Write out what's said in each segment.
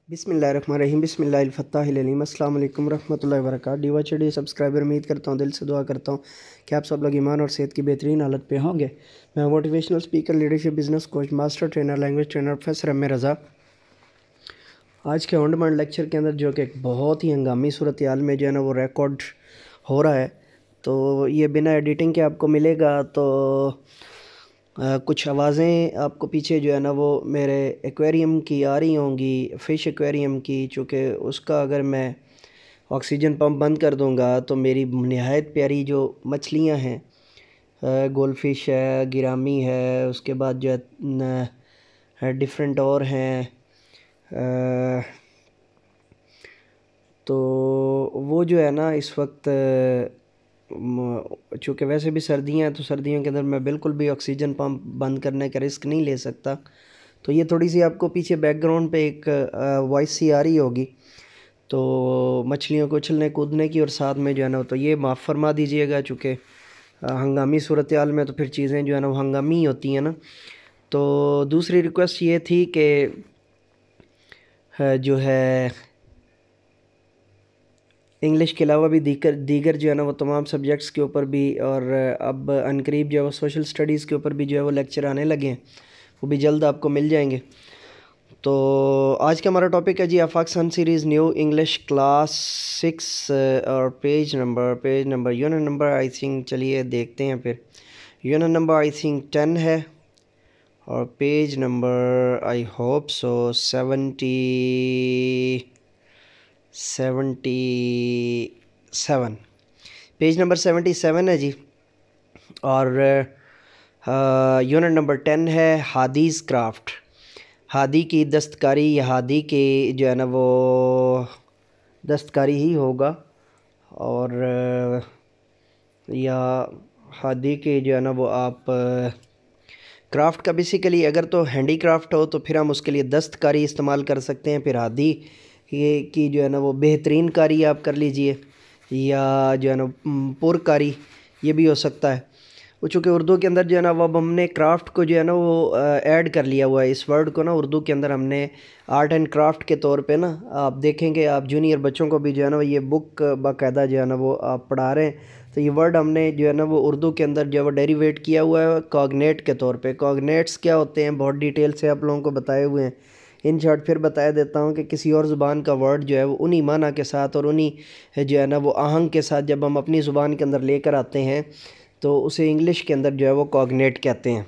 बिस्मिल्लाहिर्रहमानिर्रहीम बिस्मिल्लाहिल-फ़त्ताहिल-अलीम अस्सलाम वालेकुम रहमतुल्लाहि व बरकातहू। डीवाईडी सब्सक्राइबर, उम्मीद करता हूँ, दिल से दुआ करता हूँ कि आप सब लोग ईमान और सेहत की बेहतरीन हालत पे होंगे। मैं motivational speaker, leadership, business coach, master trainer, language trainer professor M A Raza आज के ऑन डिमांड लेक्चर के अंदर जो कि एक बहुत ही हंगामी सूरत हाल में जो है ना वो रिकॉर्ड हो रहा है, तो ये बिना एडिटिंग के आपको मिलेगा। तो कुछ आवाज़ें आपको पीछे जो है ना वो मेरे एक्वेरियम की आ रही होंगी, फ़िश एक्वेरियम की, चूँकि उसका अगर मैं ऑक्सीजन पंप बंद कर दूंगा तो मेरी नहायत प्यारी जो मछलियां हैं, गोल्ड फिश है, गिरामी है, उसके बाद जो है डिफरेंट और हैं, तो वो जो है ना इस वक्त चूँकि वैसे भी सर्दियां हैं तो सर्दियों के अंदर मैं बिल्कुल भी ऑक्सीजन पंप बंद करने का रिस्क नहीं ले सकता। तो ये थोड़ी सी आपको पीछे बैकग्राउंड पे एक वॉइस सी आ रही होगी, तो मछलियों को उछलने कूदने की, और साथ में जो है ना तो ये माफ़ फरमा दीजिएगा, चूँकि हंगामी सूरत हाल में तो फिर चीज़ें जो है ना वो हंगामी ही होती हैं ना। तो दूसरी रिक्वेस्ट ये थी कि जो है इंग्लिश के अलावा भी दीगर जो है ना वो तमाम सब्जेक्ट्स के ऊपर भी, और अब अनकरीब जो है वो सोशल स्टडीज़ के ऊपर भी जो है वो लेक्चर आने लगे हैं, वो भी जल्द आपको मिल जाएंगे। तो आज का हमारा टॉपिक है जी Afaq Sun series new English class 6 और page number unit number I think, चलिए देखते हैं फिर। यूनिट नंबर आई थिंक 10 है और page number I hope so 77 page number 77 है जी। और यूनिट नंबर 10 है हादीज़ क्राफ्ट, हादी की दस्तकारी या हादी की जो है ना वो दस्तकारी ही होगा, और या हादी के जो है ना वो आप क्राफ्ट का बेसिकली अगर तो हैंडी क्राफ्ट हो तो फिर हम उसके लिए दस्तकारी इस्तेमाल कर सकते हैं। फिर हादी की जो है ना वो बेहतरीन कारी आप कर लीजिए, या जो है ना पुरकारी ये भी हो सकता है। वो चूँकि उर्दू के अंदर जो है ना वो अब हमने क्राफ्ट को जो है ना वो ऐड कर लिया हुआ है, इस वर्ड को ना उर्दू के अंदर हमने आर्ट एंड क्राफ्ट के तौर पे ना, आप देखेंगे आप जूनियर बच्चों को भी जो है ना ये बुक बाकायदा जो है ना वो आप पढ़ा रहे हैं, तो ये वर्ड हमने जो है ना वो उर्दू के अंदर जो है वो डेरिवेट किया हुआ है कॉग्नेट के तौर पे। कॉग्नेट्स क्या होते हैं बहुत डिटेल से आप लोगों को बताए हुए हैं, इन शॉर्ट फिर बता देता हूँ कि किसी और ज़ुबान का वर्ड जो है वो उन्हीं माना के साथ और उन्हीं जो है ना वो आहंग के साथ जब हम अपनी ज़ुबान के अंदर लेकर आते हैं तो उसे इंग्लिश के अंदर जो है वो कॉग्नेट कहते हैं।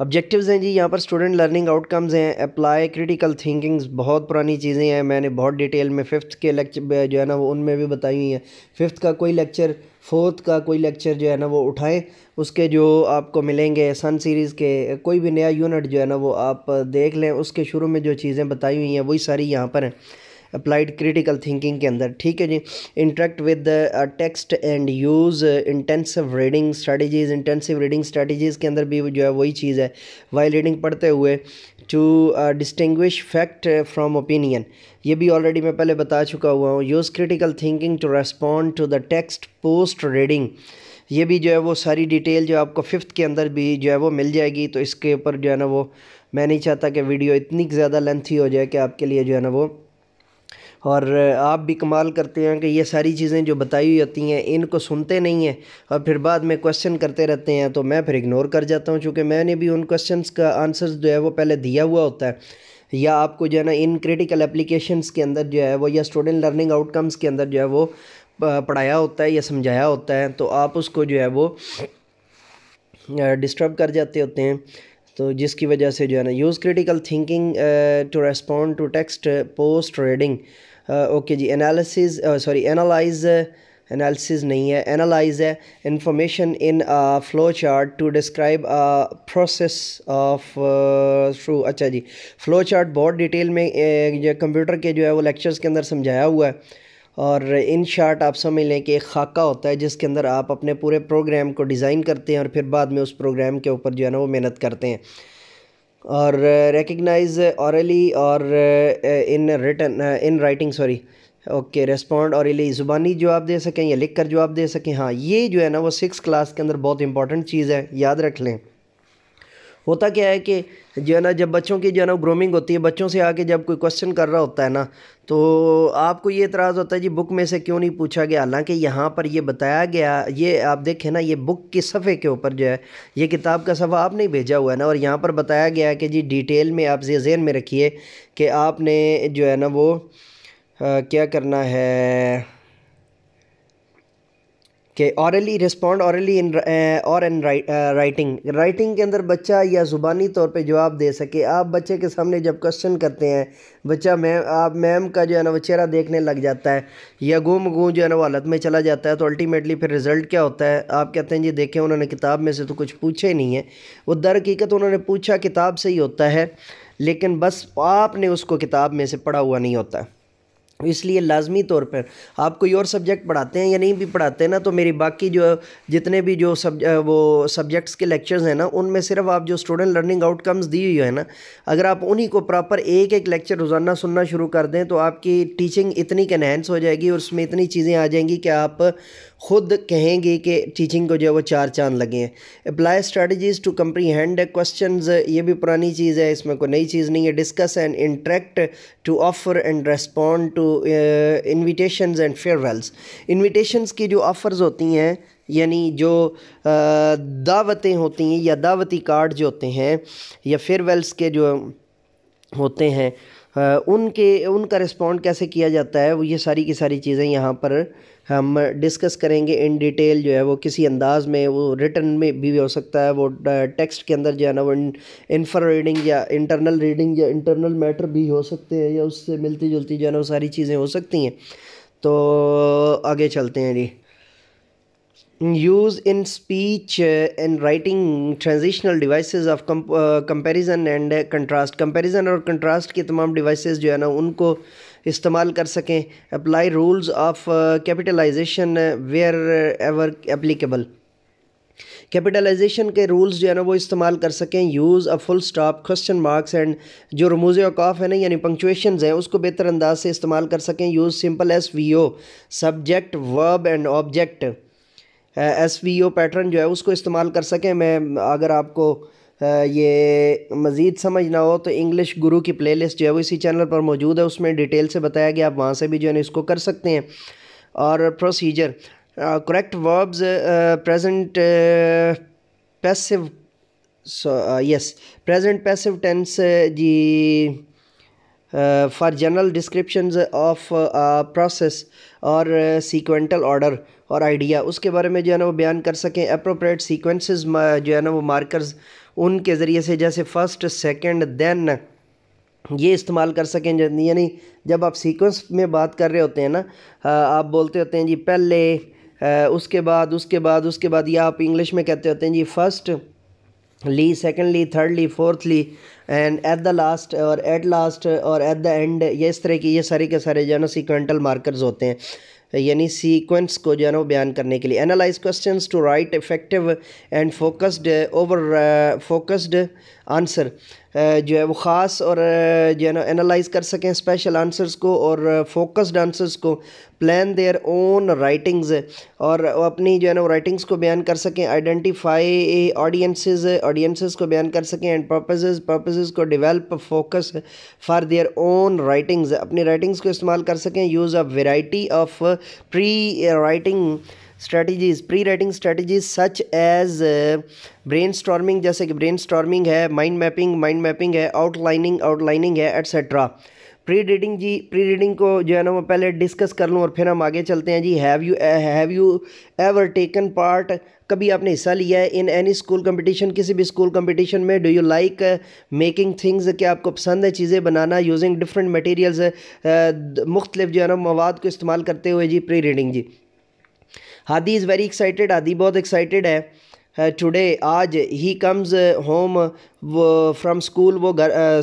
ऑब्जेक्टिव्स हैं जी यहाँ पर स्टूडेंट लर्निंग आउटकम्स हैं, अप्लाई क्रिटिकल थिंकिंग्स, बहुत पुरानी चीज़ें हैं, मैंने बहुत डिटेल में 5th के लेक्चर जो है ना वो उनमें भी बताई हुई हैं। 5th का कोई लेक्चर, 4th का कोई लेक्चर जो है ना वो उठाएं, उसके जो आपको मिलेंगे सन सीरीज़ के कोई भी नया यूनिट जो है ना वो आप देख लें, उसके शुरू में जो चीज़ें बताई हुई हैं वही सारी यहाँ पर हैं अप्लाइड क्रिटिकल थिंकिंग के अंदर। ठीक है जी। Interact with text and use intensive reading strategies, intensive reading strategies के अंदर भी जो है वही चीज़ है, वाइल रीडिंग पढ़ते हुए to distinguish fact from opinion, ये भी ऑलरेडी मैं पहले बता चुका हुआ हूँ। Use critical thinking to respond to the text post reading, ये भी जो है वो सारी डिटेल जो आपको 5th के अंदर भी जो है वो मिल जाएगी। तो इसके ऊपर जो है ना वो मैं नहीं चाहता कि वीडियो इतनी ज़्यादा लेंथी हो जाए कि आपके लिए जो है ना वो, और आप भी कमाल करते हैं कि ये सारी चीज़ें जो बताई हुई होती हैं इनको सुनते नहीं हैं और फिर बाद में क्वेश्चन करते रहते हैं, तो मैं फिर इग्नोर कर जाता हूँ, चूँकि मैंने भी उन क्वेश्चंस का आंसर्स जो है वो पहले दिया हुआ होता है, या आपको जो है ना इन क्रिटिकल एप्लीकेशंस के अंदर जो है वो, या स्टूडेंट लर्निंग आउटकम्स के अंदर जो है वो पढ़ाया होता है या समझाया होता है, तो आप उसको जो है वो डिस्टर्ब कर जाते होते हैं। तो जिसकी वजह से जो है ना use critical thinking to respond to text post reading. Okay जी। एनालिसिस सॉरी एनालाइज, एनालिसिस नहीं है, एनालाइज है information in flow chart to describe process of through. अच्छा जी, फ्लो चार्ट बहुत डिटेल में जो कंप्यूटर के जो है वो लेक्चर्स के अंदर समझाया हुआ है, और इन शार्ट आप समझ लें कि एक खाका होता है जिसके अंदर आप अपने पूरे प्रोग्राम को डिज़ाइन करते हैं और फिर बाद में उस प्रोग्राम के ऊपर जो है ना वो मेहनत करते हैं। और रिकग्नाइज ऑरली और in written in writing sorry, okay, respond orally, ज़ुबानी जवाब दे सकें या लिख कर जवाब दे सकें। हाँ, ये जो है ना वो 6th क्लास के अंदर बहुत इंपॉर्टेंट चीज़ है, याद रख लें। होता क्या है कि जो है ना, जब बच्चों की जो है ना ग्रूमिंग होती है, बच्चों से आके जब कोई क्वेश्चन कर रहा होता है ना, तो आपको ये एतराज़ होता है जी बुक में से क्यों नहीं पूछा गया, हालांकि यहाँ पर ये बताया गया, ये आप देखें ना, ये बुक के सफ़े के ऊपर जो है, ये किताब का सफ़ा आपने भेजा हुआ है ना, और यहाँ पर बताया गया है कि जी डिटेल में आप ये ज़हन में रखिए कि आपने जो है ना वो क्या करना है कि ऑरली रिस्पॉन्ड ऑरली इन और इन राइटिंग, राइटिंग के अंदर बच्चा या ज़ुबानी तौर पे जवाब दे सके। आप बच्चे के सामने जब क्वेश्चन करते हैं, बच्चा मैम का जो है ना वो चेहरा देखने लग जाता है या गुम गूँ जो है ना वो हालत में चला जाता है, तो अल्टीमेटली फिर रिज़ल्ट क्या होता है, आप कहते हैं जी देखें उन्होंने किताब में से तो कुछ पूछे नहीं है, वो दर हकीकत उन्होंने पूछा किताब से ही होता है, लेकिन बस आपने उसको किताब में से पढ़ा हुआ नहीं होता। इसलिए लाजमी तौर पर आप कोई और सब्जेक्ट पढ़ाते हैं या नहीं भी पढ़ाते हैं ना, तो मेरी बाकी जो जितने भी जो वो सब्जेक्ट्स के लेक्चर्स हैं ना, उनमें सिर्फ आप जो स्टूडेंट लर्निंग आउटकम्स दी हुई है ना, अगर आप उन्हीं को प्रॉपर एक एक लेक्चर रोज़ाना सुनना शुरू कर दें, तो आपकी टीचिंग इतनी एनहेंस हो जाएगी और उसमें इतनी चीज़ें आ जाएंगी कि आप खुद कहेंगे कि टीचिंग को जो है वो चार चांद लगे हैं। Apply strategies to comprehend questions, ये भी पुरानी चीज़ है, इसमें कोई नई चीज़ नहीं है। Discuss and interact to offer and respond to invitations and farewells. Invitations की जो ऑफ़र्स होती हैं, यानी जो दावतें होती हैं या दावती कार्ड जो होते हैं, या फेयरवेल्स के जो होते हैं, उनका रिस्पॉन्ड कैसे किया जाता है, वो ये सारी की सारी चीज़ें यहाँ पर हम डिस्कस करेंगे इन डिटेल। जो है वो किसी अंदाज में, वो रिटन में भी हो सकता है, वो टेक्स्ट के अंदर जो है ना वो इन्फर रीडिंग या इंटरनल मैटर भी हो सकते हैं, या उससे मिलती जुलती जो है ना वो सारी चीज़ें हो सकती हैं। तो आगे चलते हैं जी। Use in speech and writing transitional devices of comparison and contrast, comparison और कंट्रास्ट की तमाम डिवाइसेस जो है ना उनको इस्तेमाल कर सकें। Apply rules of capitalization wherever applicable, capitalization के रूल्स जो है ना वो इस्तेमाल कर सकें। Use a full stop, question marks and जो रमूज़ औक़ाफ़ है ना, यानी पंक्चुएशंस हैं, उसको बेहतर अंदाज से इस्तेमाल कर सकें। Use simple S V O, subject verb and object, S V O pattern जो है उसको इस्तेमाल कर सकें। मैं अगर आपको ये मज़ीद समझ ना हो तो इंग्लिश गुरु की प्लेलिस्ट जो है वो इसी चैनल पर मौजूद है, उसमें डिटेल से बताया गया, आप वहाँ से भी जो है ना इसको कर सकते हैं। और procedure, correct verbs, present passive, yes present passive tense जी, for general descriptions of process और सीक्वेंटल ऑर्डर और आइडिया, उसके बारे में जो है ना वो बयान कर सकें। अप्रोप्रिएट सीक्वेंसेस जो है ना वो मार्कर्स, उनके ज़रिए से जैसे फर्स्ट सेकंड देन ये इस्तेमाल कर सकें। यानी जब आप सीक्वेंस में बात कर रहे होते हैं ना, आप बोलते होते हैं जी पहले, उसके बाद उसके बाद उसके बाद, या आप इंग्लिश में कहते होते हैं जी firstly, secondly, thirdly, fourthly and at the last, और एट लास्ट और एट द एंड, ये इस तरह की ये सारे के सारे जो है ना सीक्वेंटल मार्कर्स होते हैं, यानी सीक्वेंस को जो है ना वो बयान करने के लिए। Analyse questions to write effective and focused answer, जो है वो ख़ास और जो है ना एनालाइज कर सकें स्पेशल आंसर्स को और फोकस्ड आंसर्स को। प्लान देयर ओन राइटिंग्स, और अपनी जो है ना वो राइटिंग्स को बयान कर सकें। आइडेंटिफाई ऑडियंसेस को बयान कर सकें। एंड पर्पसेस को develop focus for their own writings, अपनी राइटिंग्स को इस्तेमाल कर सकें। Use a variety of pre writing strategies such as brainstorming, जैसे कि ब्रेन स्टॉर्मिंग है, माइंड मैपिंग है, आउटलाइनिंग है, एट्सेट्रा। प्री रीडिंग को जो है ना वो पहले डिस्कस कर लूँ और फिर हम आगे चलते हैं जी। Have you ever taken part, कभी आपने हिस्सा लिया है इन एनी स्कूल कंपटीशन, किसी भी स्कूल कंपटीशन में। Do you like making things, क्या आपको पसंद है चीज़ें बनाना। यूजिंग डिफरेंट मटेरियल्स, मुख्तलिफ जो है ना मवाद को इस्तेमाल करते हुए जी प्री रीडिंग जी। Hadi is very excited, Hadi बहुत एक्साइटेड है टुडे, आज। He comes home from school, वो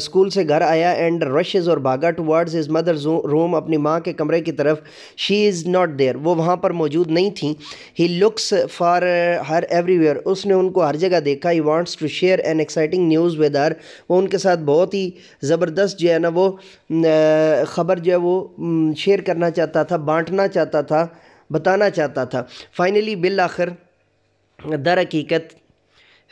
स्कूल से घर आया। एंड रशेज़, और भागा टुवर्ड्स हिज मदर्स रूम, अपनी माँ के कमरे की तरफ। शी इज़ नॉट देयर, वो वहाँ पर मौजूद नहीं थी। He looks for her everywhere, उसने उनको हर जगह देखा। He wants to share an exciting news with her, वो उनके साथ बहुत ही ज़बरदस्त जो है ना वो ख़बर जो है वो शेयर करना चाहता था, बांटना चाहता था, बताना चाहता था। फाइनली बिल आखिर दर हकीकत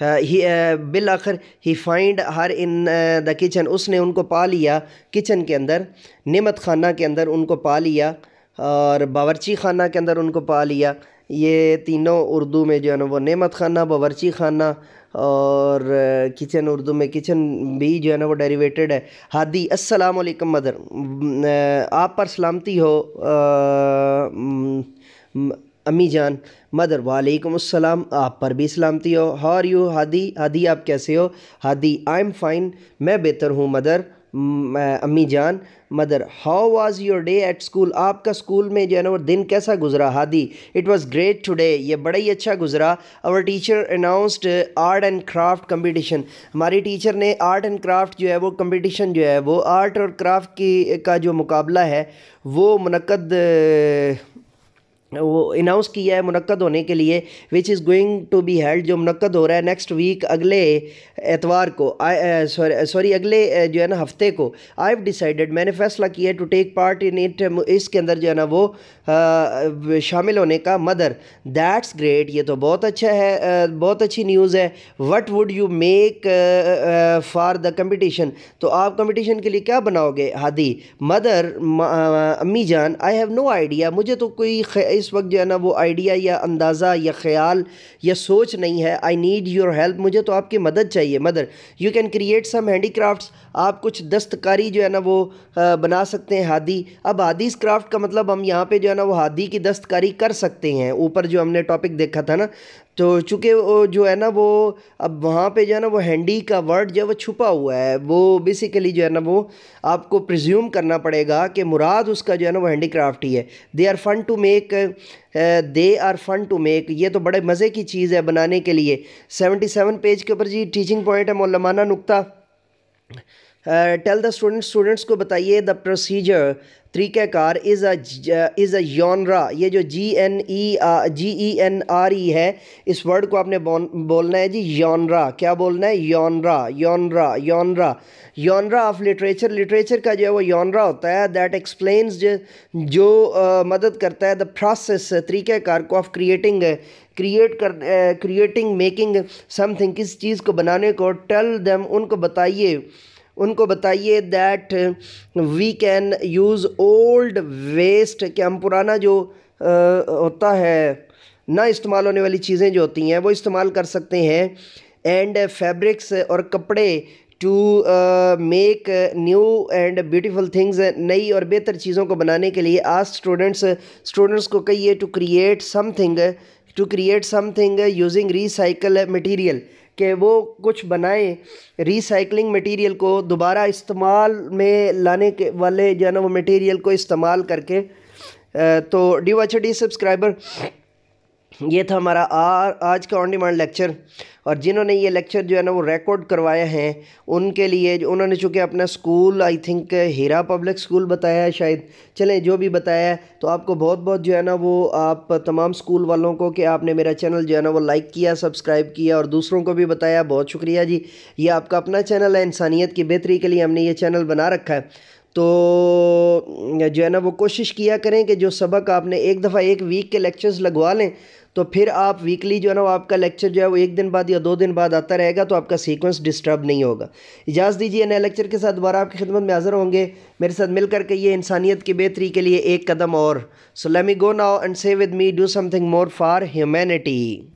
ही बिल आखिर he find her in the kitchen, उसने उनको पा लिया किचन के अंदर, नेमत खाना के अंदर उनको पा लिया और बावर्ची खाना के अंदर उनको पा लिया। ये तीनों उर्दू में जो है ना वो नेमत खाना, बावर्ची खाना और किचन, उर्दू में किचन भी जो है ना वो डेरिवेटेड है। हादी अस्सलाम वालेकुम मदर, आप पर सलामती हो अम्मी जान। मदर वालेकुम अस्सलाम, आप पर भी सलामती हो। How are you Hadi, Hadi आप कैसे हो। हादी आई एम फाइन, मैं बेहतर हूँ मदर, अम्मी जान। Mother how was your day at school, आपका स्कूल में जो है ना वो दिन कैसा गुजरा। Hadi it was great today, ये बड़ा ही अच्छा गुजरा। Our teacher announced art and craft competition, हमारी टीचर ने आर्ट एंड क्राफ्ट जो है वो कंपटीशन जो है वो आर्ट और क्राफ्ट की का जो मुकाबला है वो वो अनाउंस किया है मुनक्कद होने के लिए, which is going to be held, जो मुनक्कद हो रहा है नेक्स्ट वीक, अगले एतवार को, सॉरी अगले जो है ना हफ्ते को। आई हैव डिसाइडेड, मैंने फ़ैसला किया to take part in it, इसके अंदर जो है ना वो शामिल होने का। मदर दैट्स ग्रेट, ये तो बहुत अच्छा है, बहुत अच्छी न्यूज़ है। What would you make for the competition, तो आप कंपटीशन के लिए क्या बनाओगे। हादी मदर अम्मी जान आई हैव नो आइडिया, मुझे तो कोई इस वक्त जो है ना वो आइडिया या अंदाज़ा या ख्याल या सोच नहीं है। आई नीड योर हेल्प, मुझे तो आपकी मदद चाहिए। Mother you can create some handicrafts, आप कुछ दस्तकारी जो है ना वो बना सकते हैं। हादी, अब हादीज़ क्राफ्ट का मतलब हम यहाँ पे जो है ना वो हादी की दस्तकारी कर सकते हैं। ऊपर जो हमने टॉपिक देखा था ना, तो चूँकि वो जो है ना वो अब वहाँ पे जो है ना वो हैंडी का वर्ड जो है वो छुपा हुआ है, वो बेसिकली जो है ना वो आपको प्रिज्यूम करना पड़ेगा कि मुराद उसका जो है ना वो हैंडीक्राफ्ट ही है। They are fun to make, they are fun to make, ये तो बड़े मज़े की चीज़ है बनाने के लिए। 77 पेज के ऊपर जी टीचिंग पॉइंट है, मौलमाना नुक्ता। टेल द स्टूडेंट्स, स्टूडेंट्स को बताइए द प्रोसीजर, तरीक़ाकार इज़ अ जॉनरा, ये जो GENRE है, इस वर्ड को आपने बोलना है जी जॉनरा। क्या बोलना है, genre, genre, genre, genre of literature, literature का जो है वो जॉनरा होता है दैट एक्सप्लेन्स, जो मदद करता है द प्रोसेस, तरीक़ाकार को, of creating, creating making something, किस चीज़ को बनाने को। टेल देम, उनको बताइए that we can use old waste, कि हम पुराना जो होता है ना इस्तेमाल होने वाली चीज़ें जो होती हैं वो इस्तेमाल कर सकते हैं। एंड फैब्रिक्स, और कपड़े, to make new and beautiful things, नई और बेहतर चीज़ों को बनाने के लिए। आस्क स्टूडेंट्स, स्टूडेंट्स को कहिए to create something using recycle material, कि वो कुछ बनाएं रिसाइकलिंग मटेरियल को, दोबारा इस्तेमाल में लाने के वाले जो है ना वो मटेरियल को इस्तेमाल करके। तो डी सब्सक्राइबर, ये था हमारा आज का ऑन डिमांड लेक्चर। और जिन्होंने ये लेक्चर जो है ना वो रिकॉर्ड करवाया है उनके लिए, जो उन्होंने चूँकि अपना school I think Heera public school बताया है शायद, चलें जो भी बताया है, तो आपको बहुत बहुत जो है ना वो आप तमाम स्कूल वालों को कि आपने मेरा चैनल जो है ना वो लाइक किया, सब्सक्राइब किया और दूसरों को भी बताया, बहुत शुक्रिया जी। ये आपका अपना चैनल है, इंसानियत की बेहतरी के लिए हमने ये चैनल बना रखा है। तो जो है ना वो कोशिश किया करें कि जो सबक आपने एक दफ़ा एक वीक के लेक्चर्स लगवा लें, तो फिर आप वीकली जो है ना वो आपका लेक्चर जो है वो एक दिन बाद या 2 दिन बाद आता रहेगा, तो आपका सीक्वेंस डिस्टर्ब नहीं होगा। इजाज़त दीजिए, नए लेक्चर के साथ दोबारा आपकी खिदमत में हाज़िर होंगे। मेरे साथ मिलकर के ये इंसानियत की बेहतरी के लिए एक कदम और। So let me go now and say with me, do something more for humanity.